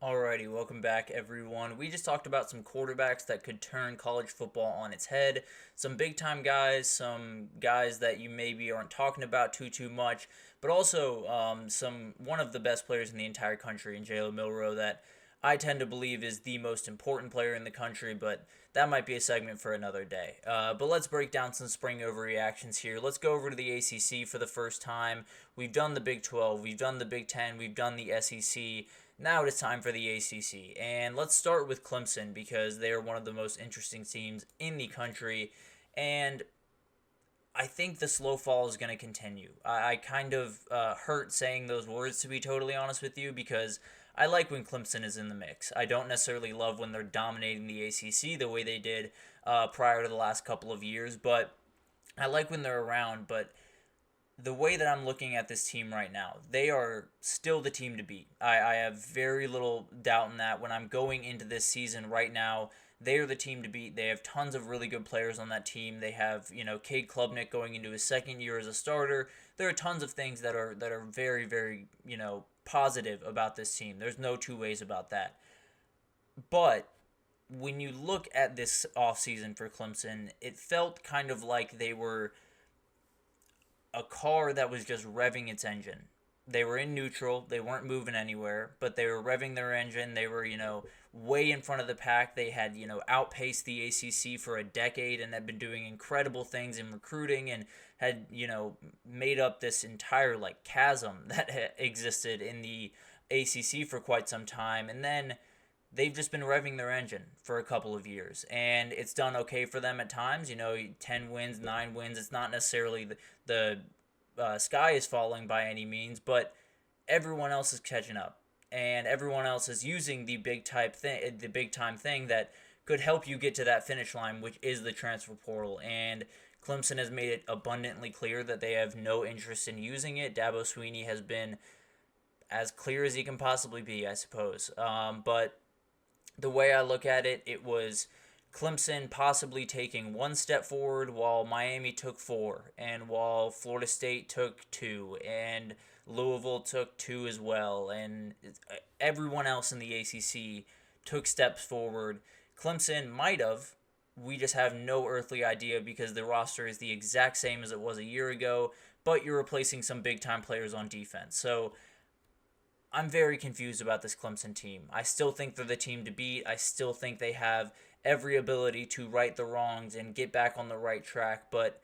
Alrighty, welcome back, everyone. We just talked about some quarterbacks that could turn college football on its head. Some big time guys, some guys that you maybe aren't talking about too much, but also some one of the best players in the entire country in Jalen Milroe that I tend to believe is the most important player in the country. But that might be a segment for another day. But let's break down some spring overreactions here. Let's go over to the ACC for the first time. We've done the Big 12, we've done the Big 10, we've done the SEC. Now it is time for the ACC, and let's start with Clemson because they are one of the most interesting teams in the country, and I think the slow fall is going to continue. I kind of hurt saying those words, to be totally honest with you, because I like when Clemson is in the mix. I don't necessarily love when they're dominating the ACC the way they did prior to the last couple of years, but I like when they're around, but the way that I'm looking at this team right now, they are still the team to beat. I have very little doubt in that. When I'm going into this season right now, they are the team to beat. They have tons of really good players on that team. They have, Cade Klubnik going into his second year as a starter. There are tons of things that are very, very, positive about this team. There's no two ways about that. But when you look at this offseason for Clemson, it felt kind of like they were a car that was just revving its engine. They were in neutral. They weren't moving anywhere, but they were revving their engine. They were, way in front of the pack. They had, outpaced the ACC for a decade and had been doing incredible things in recruiting and had, made up this entire, chasm that existed in the ACC for quite some time. And then they've just been revving their engine for a couple of years, and it's done okay for them at times. 10 wins, 9 wins. It's not necessarily the sky is falling by any means, but everyone else is catching up, and everyone else is using the big time thing that could help you get to that finish line, which is the transfer portal. And Clemson has made it abundantly clear that they have no interest in using it. Dabo Swinney has been as clear as he can possibly be, I suppose. But the way I look at it, it was Clemson possibly taking one step forward while Miami took four, and while Florida State took two, and Louisville took two as well, and everyone else in the ACC took steps forward. Clemson might have. We just have no earthly idea because the roster is the exact same as it was a year ago, but you're replacing some big time players on defense. So I'm very confused about this Clemson team. I still think they're the team to beat. I still think they have every ability to right the wrongs and get back on the right track, but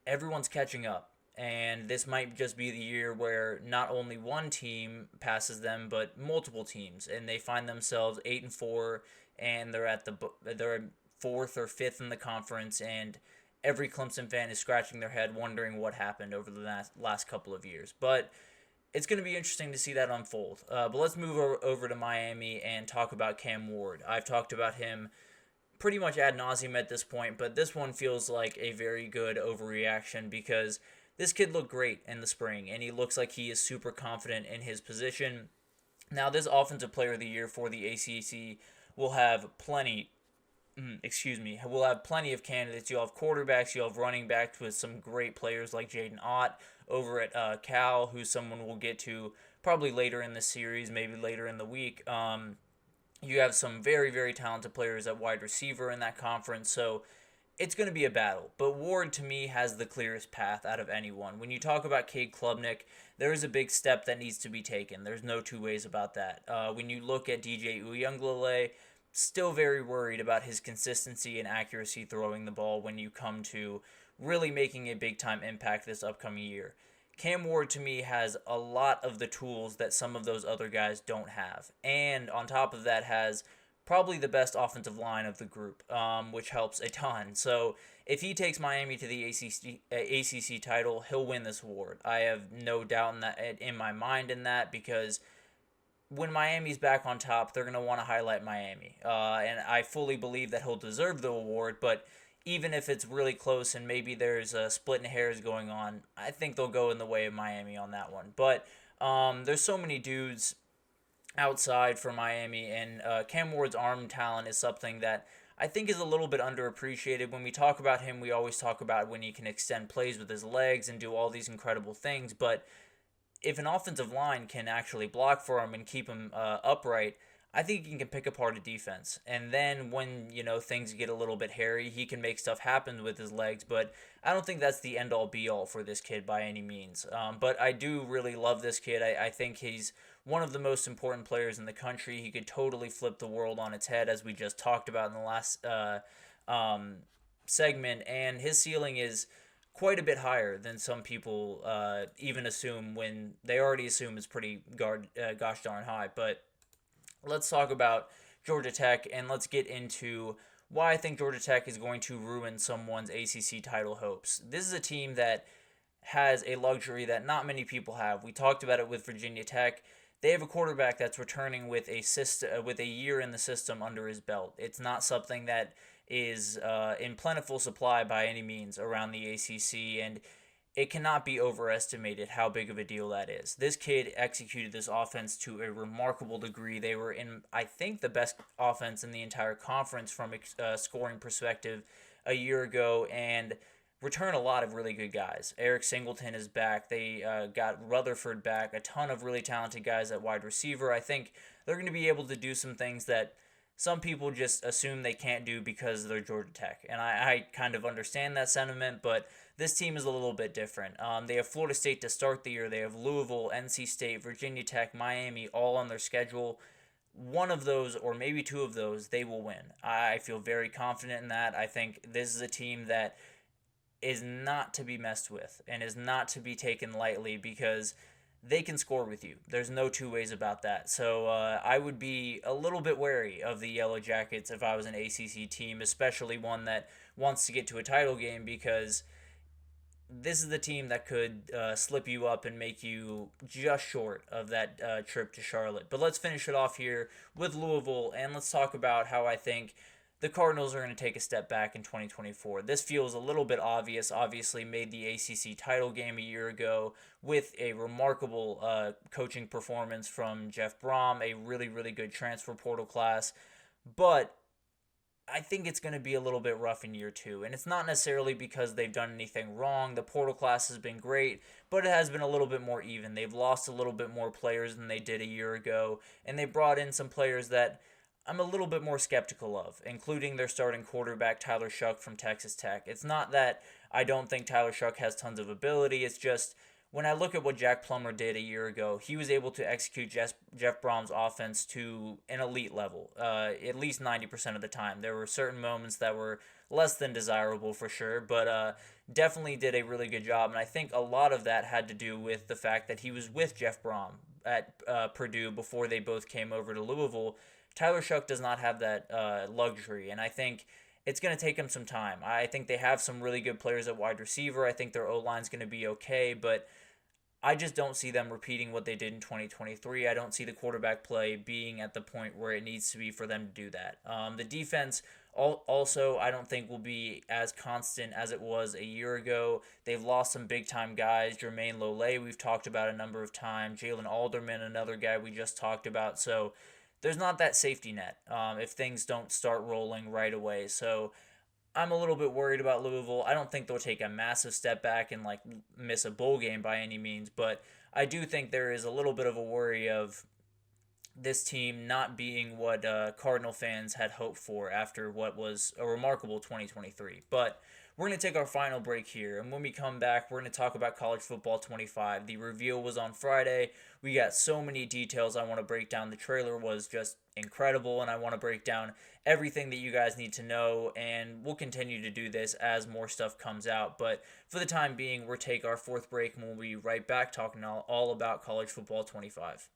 everyone's catching up. And this might just be the year where not only one team passes them, but multiple teams, and they find themselves 8-4, and they're fourth or fifth in the conference, and every Clemson fan is scratching their head wondering what happened over the last couple of years. But it's going to be interesting to see that unfold. But let's move over to Miami and talk about Cam Ward. I've talked about him pretty much ad nauseum at this point, but this one feels like a very good overreaction because this kid looked great in the spring, and he looks like he is super confident in his position. Now, this Offensive Player of the Year for the ACC will have plenty we'll have plenty of candidates. You'll have quarterbacks, you'll have running backs with some great players like Jaden Ott over at Cal, who's someone we'll get to probably later in the series, maybe later in the week. You have some very, very talented players at wide receiver in that conference, so it's going to be a battle. But Ward, to me, has the clearest path out of anyone. When you talk about Cade Klubnik, there is a big step that needs to be taken. There's no two ways about that. When you look at DJ Uyunglele, still very worried about his consistency and accuracy throwing the ball when you come to really making a big-time impact this upcoming year. Cam Ward, to me, has a lot of the tools that some of those other guys don't have. And on top of that, has probably the best offensive line of the group, which helps a ton. So if he takes Miami to the ACC title, he'll win this award. I have no doubt in my mind in that, because when Miami's back on top, they're going to want to highlight Miami. And I fully believe that he'll deserve the award, but even if it's really close and maybe there's a splitting hairs going on, I think they'll go in the way of Miami on that one. But there's so many dudes outside for Miami, and Cam Ward's arm talent is something that I think is a little bit underappreciated. When we talk about him, we always talk about when he can extend plays with his legs and do all these incredible things, but if an offensive line can actually block for him and keep him upright, I think he can pick apart a defense. And then when, things get a little bit hairy, he can make stuff happen with his legs. But I don't think that's the end-all be-all for this kid by any means. But I do really love this kid. I think he's one of the most important players in the country. He could totally flip the world on its head, as we just talked about in the last segment. And his ceiling is quite a bit higher than some people even assume, when they already assume it's pretty gosh darn high. But let's talk about Georgia Tech, and let's get into why I think Georgia Tech is going to ruin someone's ACC title hopes. This is a team that has a luxury that not many people have. We talked about it with Virginia Tech. They have a quarterback that's returning with a year in the system under his belt. It's not something that is in plentiful supply by any means around the ACC, and it cannot be overestimated how big of a deal that is. This kid executed this offense to a remarkable degree. They were in, I think, the best offense in the entire conference from a scoring perspective a year ago, and return a lot of really good guys. Eric Singleton is back. They got Rutherford back. A ton of really talented guys at wide receiver. I think they're going to be able to do some things that some people just assume they can't do because they're Georgia Tech. And I kind of understand that sentiment, but this team is a little bit different. They have Florida State to start the year. They have Louisville, NC State, Virginia Tech, Miami, all on their schedule. One of those, or maybe two of those, they will win. I feel very confident in that. I think this is a team that is not to be messed with and is not to be taken lightly, because they can score with you. There's no two ways about that. So I would be a little bit wary of the Yellow Jackets if I was an ACC team, especially one that wants to get to a title game, because this is the team that could slip you up and make you just short of that trip to Charlotte. But let's finish it off here with Louisville, and let's talk about how I think the Cardinals are going to take a step back in 2024. This feels a little bit obvious. Obviously made the ACC title game a year ago with a remarkable coaching performance from Jeff Brom, a really, really good transfer portal class. But I think it's going to be a little bit rough in year two. And it's not necessarily because they've done anything wrong. The portal class has been great, but it has been a little bit more even. They've lost a little bit more players than they did a year ago, and they brought in some players that I'm a little bit more skeptical of, including their starting quarterback, Tyler Shuck from Texas Tech. It's not that I don't think Tyler Shuck has tons of ability. It's just when I look at what Jack Plummer did a year ago, he was able to execute Jeff Brom's offense to an elite level, at least 90% of the time. There were certain moments that were less than desirable for sure, but definitely did a really good job. And I think a lot of that had to do with the fact that he was with Jeff Brom at Purdue before they both came over to Louisville. Tyler Shuck does not have that luxury, and I think it's going to take him some time. I think they have some really good players at wide receiver. I think their O-line is going to be okay, but I just don't see them repeating what they did in 2023. I don't see the quarterback play being at the point where it needs to be for them to do that. The defense also, I don't think will be as constant as it was a year ago. They've lost some big-time guys. Jermaine Lole, we've talked about a number of times. Jalen Alderman, another guy we just talked about. So there's not that safety net if things don't start rolling right away. So I'm a little bit worried about Louisville. I don't think they'll take a massive step back and miss a bowl game by any means, but I do think there is a little bit of a worry of this team not being what Cardinal fans had hoped for after what was a remarkable 2023. But we're going to take our final break here, and when we come back, we're going to talk about College Football 25. The reveal was on Friday. We got so many details I want to break down. The trailer was just incredible, and I want to break down everything that you guys need to know, and we'll continue to do this as more stuff comes out. But for the time being, we'll take our fourth break, and we'll be right back talking all about College Football 25.